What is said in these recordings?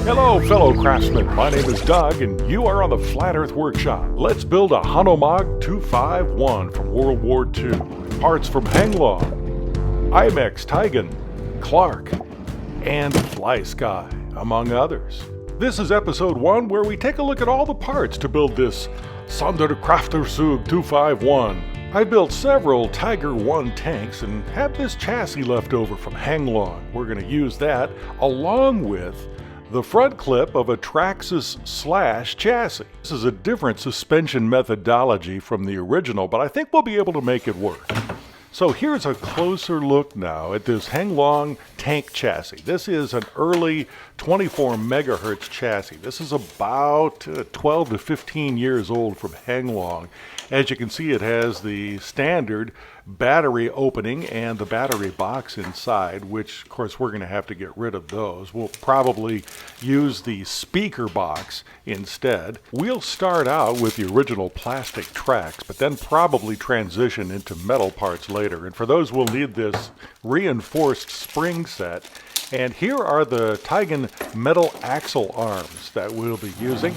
Hello, fellow craftsmen. My name is Doug, and you are on the Flat Earth Workshop. Let's build a Hanomag 251 from World War II. Parts from Hanglong, Imex, Tigan, Clark, and Fly Sky, among others. This is episode 1, where we take a look at all the parts to build this Sonderkrafterzug 251. I built several Tiger 1 tanks and had this chassis left over from Hanglong. We're going to use that along with the front clip of a Traxxas Slash chassis. This is a different suspension methodology from the original, but I think we'll be able to make it work. So here's a closer look now at this Hanglong tank chassis. This is an early 24 megahertz chassis. This is about 12 to 15 years old from Hanglong. As you can see, it has the standard battery opening and the battery box inside, which of course we're going to have to get rid of those. We'll probably use the speaker box instead. We'll start out with the original plastic tracks, but then probably transition into metal parts later. And for those, we'll need this reinforced spring set. And here are the Tigan metal axle arms that we'll be using.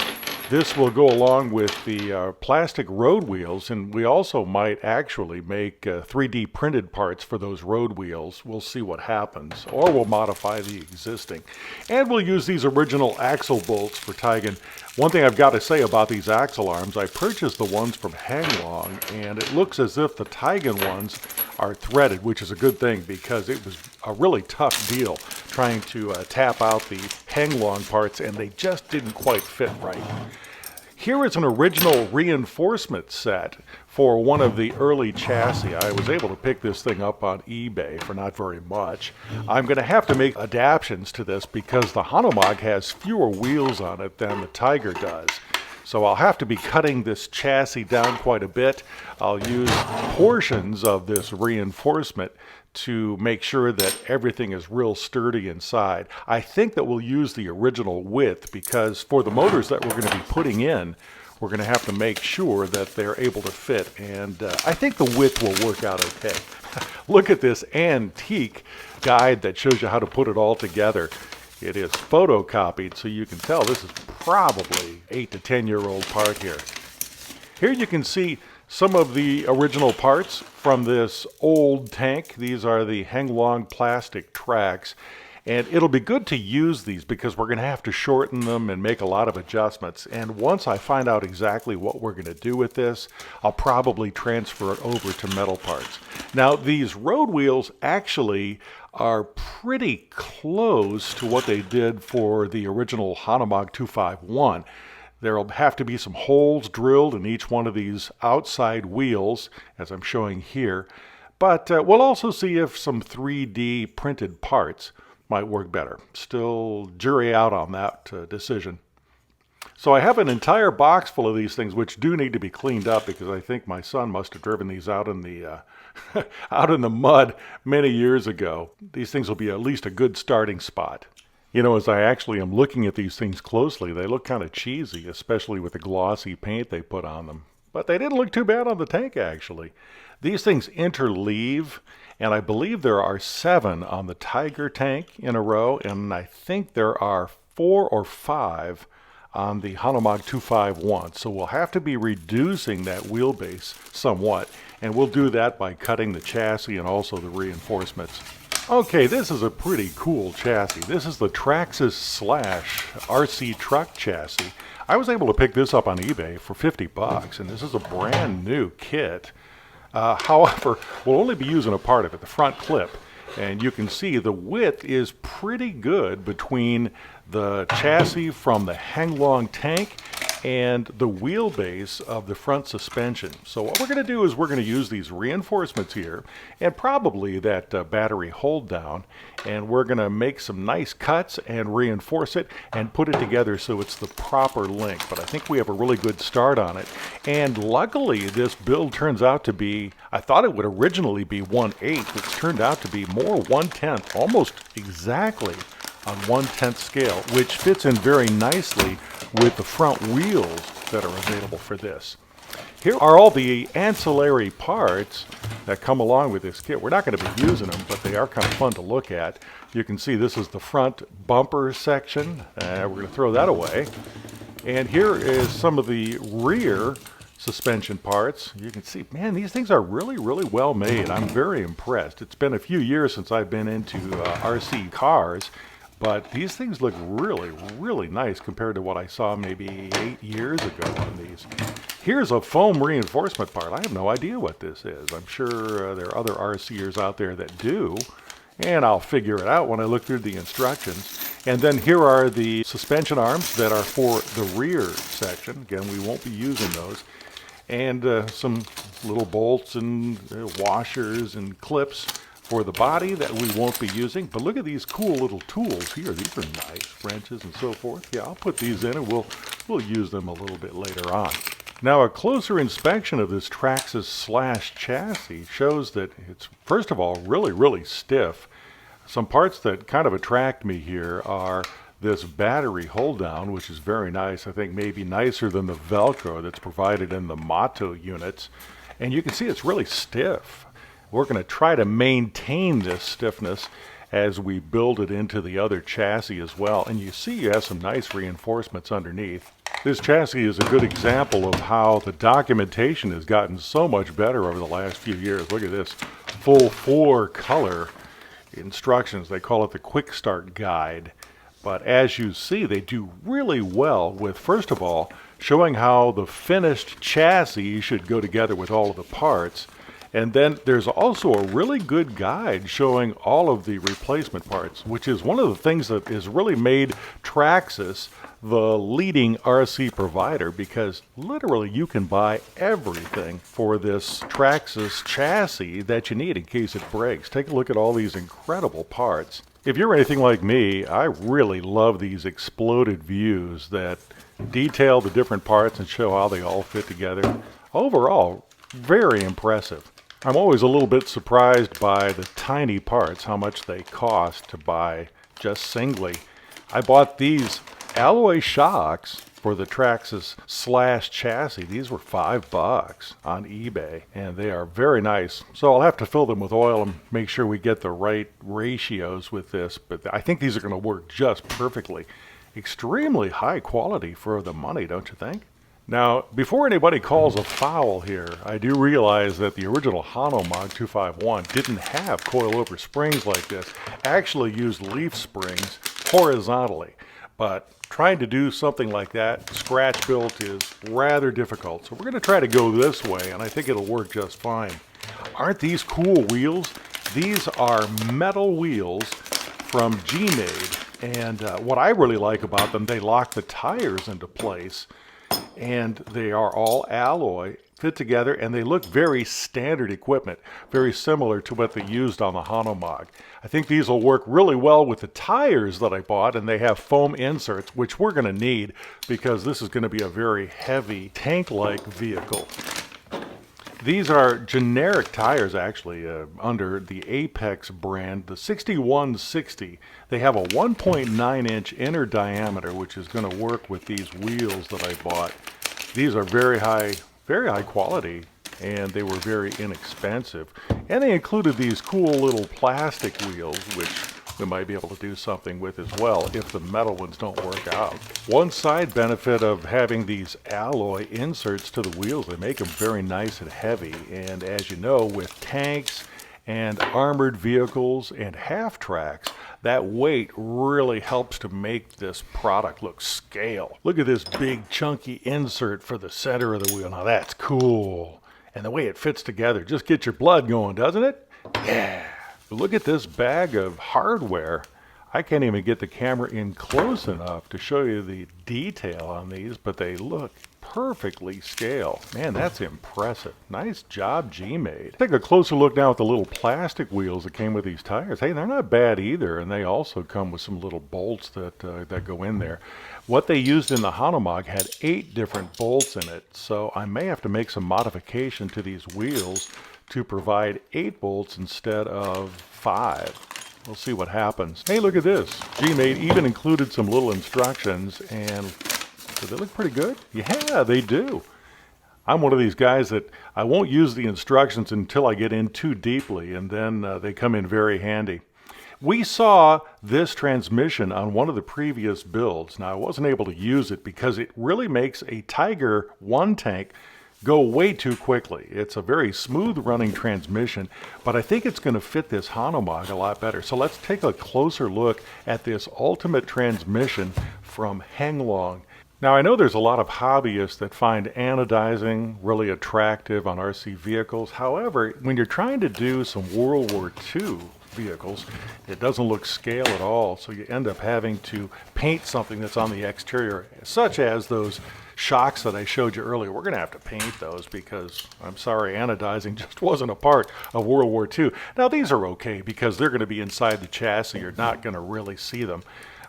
This will go along with the plastic road wheels, and we also might actually make 3D printed parts for those road wheels. We'll see what happens, or we'll modify the existing. And we'll use these original axle bolts for Tigan. One thing I've got to say about these axle arms, I purchased the ones from Hanglong, and it looks as if the Tigan ones are threaded, which is a good thing because it was a really tough deal trying to tap out the Hanglong parts, and they just didn't quite fit right. Here is an original reinforcement set for one of the early chassis. I was able to pick this thing up on eBay for not very much. I'm going to have to make adaptations to this because the Hanomag has fewer wheels on it than the Tiger does. So I'll have to be cutting this chassis down quite a bit. I'll use portions of this reinforcement to make sure that everything is real sturdy inside. I think that we'll use the original width because for the motors that we're going to be putting in, we're going to have to make sure that they're able to fit, and I think the width will work out okay. Look at this antique guide that shows you how to put it all together. It is photocopied, so you can tell this is probably 8 to 10 year old part here. Here you can see some of the original parts from this old tank. These are the Hanglong plastic tracks, and it'll be good to use these because we're going to have to shorten them and make a lot of adjustments. And once I find out exactly what we're going to do with this, I'll probably transfer it over to metal parts. Now, these road wheels actually are pretty close to what they did for the original Hanomag 251. There'll have to be some holes drilled in each one of these outside wheels, as I'm showing here. But we'll also see if some 3D printed parts might work better. Still jury out on that decision. So I have an entire box full of these things, which do need to be cleaned up because I think my son must have driven these out in the out in the mud many years ago. These things will be at least a good starting spot. You know, as I actually am looking at these things closely, they look kind of cheesy, especially with the glossy paint they put on them. But they didn't look too bad on the tank, actually. These things interleave, and I believe there are 7 on the Tiger tank in a row, and I think there are 4 or 5 on the Hanomag 251. So we'll have to be reducing that wheelbase somewhat, and we'll do that by cutting the chassis and also the reinforcements. Okay, this is a pretty cool chassis. This is the Traxxas Slash RC truck chassis. I was able to pick this up on eBay for $50, and this is a brand new kit. However, we'll only be using a part of it, the front clip. And you can see the width is pretty good between the chassis from the Hanglong tank and the wheelbase of the front suspension. So what we're going to do is we're going to use these reinforcements here and probably that battery hold down, and we're going to make some nice cuts and reinforce it and put it together so it's the proper length. But I think we have a really good start on it, and luckily this build turns out to be, I thought it would originally be 1/8. It's turned out to be more 1/10, almost exactly on 1/10 scale, which fits in very nicely with the front wheels that are available for this. Here are all the ancillary parts that come along with this kit. We're not going to be using them, but they are kind of fun to look at. You can see this is the front bumper section. We're going to throw that away. And here is some of the rear suspension parts. You can see, man, these things are really, really well made. I'm very impressed. It's been a few years since I've been into RC cars, but these things look really, really nice compared to what I saw maybe 8 years ago on these. Here's a foam reinforcement part. I have no idea what this is. I'm sure there are other RCers out there that do, and I'll figure it out when I look through the instructions. And then here are the suspension arms that are for the rear section. Again, we won't be using those. And some little bolts and washers and clips for the body that we won't be using. But look at these cool little tools here. These are nice, wrenches and so forth. Yeah, I'll put these in and we'll use them a little bit later on. Now, a closer inspection of this Traxxas Slash chassis shows that it's, first of all, really, really stiff. Some parts that kind of attract me here are this battery hold down, which is very nice. I think maybe nicer than the Velcro that's provided in the Motto units. And you can see it's really stiff. We're going to try to maintain this stiffness as we build it into the other chassis as well. And you see you have some nice reinforcements underneath. This chassis is a good example of how the documentation has gotten so much better over the last few years. Look at this full 4-color instructions. They call it the Quick Start Guide. But as you see, they do really well with, first of all, showing how the finished chassis should go together with all of the parts. And then there's also a really good guide showing all of the replacement parts, which is one of the things that has really made Traxxas the leading RC provider, because literally you can buy everything for this Traxxas chassis that you need in case it breaks. Take a look at all these incredible parts. If you're anything like me, I really love these exploded views that detail the different parts and show how they all fit together. Overall, very impressive. I'm always a little bit surprised by the tiny parts, how much they cost to buy just singly. I bought these alloy shocks for the Traxxas Slash chassis. These were $5 on eBay, and they are very nice. So I'll have to fill them with oil and make sure we get the right ratios with this, but I think these are going to work just perfectly. Extremely high quality for the money, don't you think? Now, before anybody calls a foul here, I do realize that the original Hanomag 251 didn't have coilover springs like this. Actually used leaf springs horizontally. But trying to do something like that, scratch built, is rather difficult. So we're going to try to go this way, and I think it'll work just fine. Aren't these cool wheels? These are metal wheels from G-Made. And what I really like about them, they lock the tires into place. And they are all alloy, fit together, and they look very standard equipment, very similar to what they used on the Hanomag. I think these will work really well with the tires that I bought, and they have foam inserts, which we're going to need because this is going to be a very heavy tank-like vehicle. These are generic tires, actually, under the Apex brand, the 6160. They have a 1.9-inch inner diameter, which is going to work with these wheels that I bought. These are very high quality, and they were very inexpensive. And they included these cool little plastic wheels, which we might be able to do something with as well if the metal ones don't work out. One side benefit of having these alloy inserts to the wheels, they make them very nice and heavy. And as you know, with tanks and armored vehicles and half-tracks, that weight really helps to make this product look scale. Look at this big chunky insert for the center of the wheel. Now that's cool. And the way it fits together just gets your blood going, doesn't it? Yeah. Look at this bag of hardware. I can't even get the camera in close enough to show you the detail on these, but they look perfectly scale. Man, that's impressive. Nice job, G-Made. Take a closer look now at the little plastic wheels that came with these tires. Hey, they're not bad either, and they also come with some little bolts that go in there. What they used in the Hanomag had 8 different bolts in it, so I may have to make some modification to these wheels to provide 8 bolts instead of 5. We'll see what happens. Hey, look at this. G-Made even included some little instructions, and do they look pretty good? Yeah, they do. I'm one of these guys that I won't use the instructions until I get in too deeply, and then they come in very handy. We saw this transmission on one of the previous builds. Now, I wasn't able to use it because it really makes a Tiger 1 tank go way too quickly. It's a very smooth running transmission, but I think it's going to fit this Hanomag a lot better. So let's take a closer look at this ultimate transmission from Henglong. Now, I know there's a lot of hobbyists that find anodizing really attractive on RC vehicles. However, when you're trying to do some World War II vehicles, it doesn't look scale at all, so you end up having to paint something that's on the exterior, such as those shocks that I showed you earlier. We're going to have to paint those because, I'm sorry, anodizing just wasn't a part of World War II. Now, these are okay because they're going to be inside the chassis. You're not going to really see them.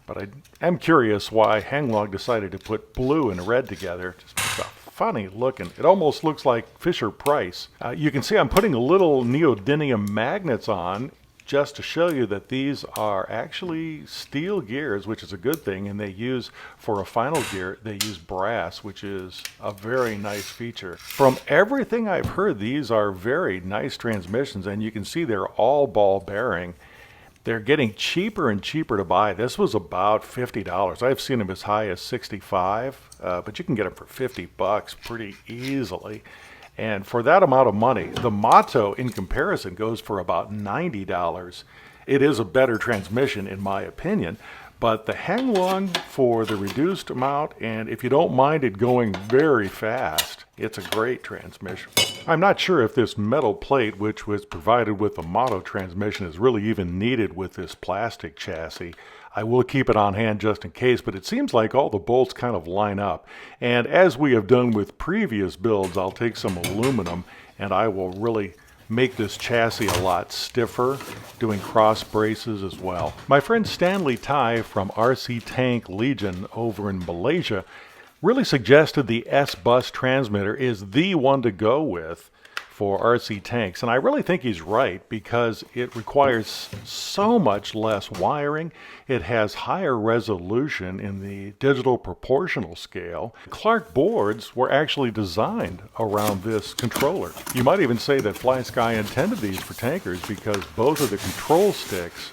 But I am curious why Henglong decided to put blue and red together. Just makes a funny looking. It almost looks like Fisher-Price. You can see I'm putting a little neodymium magnets on just to show you that these are actually steel gears, which is a good thing, and they use, for a final gear, they use brass, which is a very nice feature. From everything I've heard, these are very nice transmissions, and you can see they're all ball bearing. They're getting cheaper and cheaper to buy. This was about $50. I've seen them as high as $65, but you can get them for $50 pretty easily. And for that amount of money, the Motto in comparison goes for about $90. It is a better transmission in my opinion, but the Henglong for the reduced amount, and if you don't mind it going very fast, it's a great transmission. I'm not sure if this metal plate, which was provided with the Motto transmission, is really even needed with this plastic chassis. I will keep it on hand just in case, but it seems like all the bolts kind of line up. And as we have done with previous builds, I'll take some aluminum and I will really make this chassis a lot stiffer, doing cross braces as well. My friend Stanley Tai from RC Tank Legion over in Malaysia really suggested the S-Bus transmitter is the one to go with for RC tanks, and I really think he's right because it requires so much less wiring. It has higher resolution in the digital proportional scale. Clark boards were actually designed around this controller. You might even say that FlySky intended these for tankers because both of the control sticks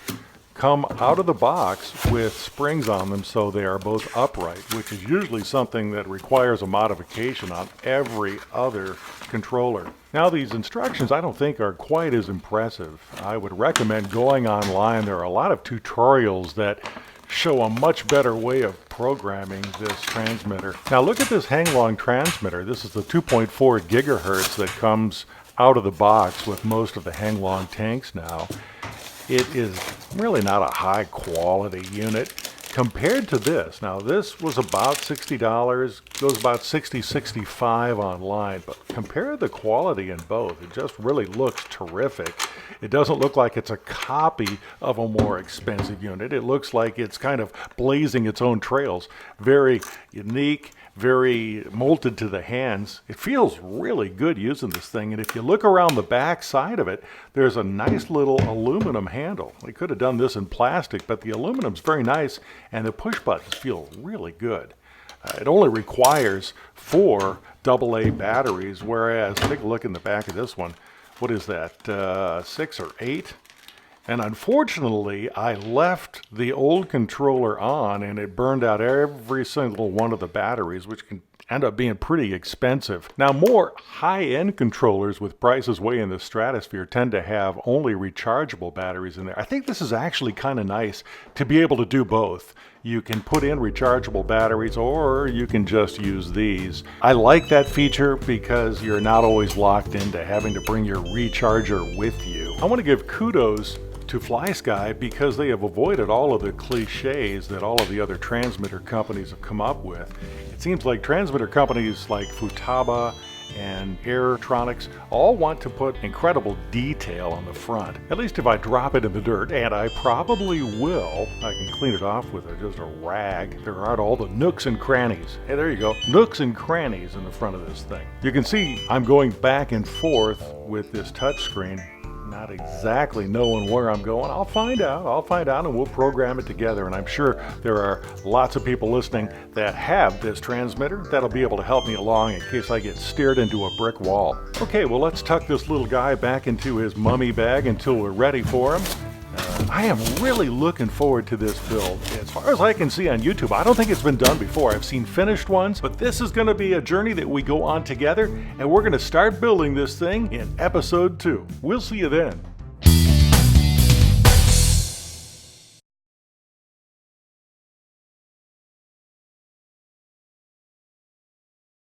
come out of the box with springs on them, so they are both upright, which is usually something that requires a modification on every other controller. Now, these instructions I don't think are quite as impressive. I would recommend going online. There are a lot of tutorials that show a much better way of programming this transmitter. Now look at this Henglong transmitter. This is the 2.4 gigahertz that comes out of the box with most of the Henglong tanks now. It is really not a high quality unit compared to this. Now this was about $60, goes about $60-65 online, but compare the quality in both. It just really looks terrific. It doesn't look like it's a copy of a more expensive unit. It looks like it's kind of blazing its own trails. Very unique, very molded to the hands. It feels really good using this thing, and if you look around the back side of it, there's a nice little aluminum handle. They could have done this in plastic, but the aluminum's very nice, and the push buttons feel really good. It only requires 4 AA batteries, whereas, take a look in the back of this one. What is that, 6 or 8? And unfortunately, I left the old controller on and it burned out every single one of the batteries, which can end up being pretty expensive. Now, more high-end controllers with prices way in the stratosphere tend to have only rechargeable batteries in there. I think this is actually kind of nice to be able to do both. You can put in rechargeable batteries or you can just use these. I like that feature because you're not always locked into having to bring your recharger with you. I want to give kudos to FlySky because they have avoided all of the cliches that all of the other transmitter companies have come up with. It seems like transmitter companies like Futaba and Airtronics all want to put incredible detail on the front. At least if I drop it in the dirt, and I probably will, I can clean it off with just a rag. There aren't all the nooks and crannies. Hey, there you go. Nooks and crannies in the front of this thing. You can see I'm going back and forth with this touchscreen. not exactly knowing where I'm going. I'll find out and we'll program it together. And I'm sure there are lots of people listening that have this transmitter that'll be able to help me along in case I get steered into a brick wall. Okay, well, let's tuck this little guy back into his mummy bag until we're ready for him. I am really looking forward to this build. As far as I can see on YouTube, I don't think it's been done before. I've seen finished ones, but this is going to be a journey that we go on together, and we're going to start building this thing in episode 2. We'll see you then.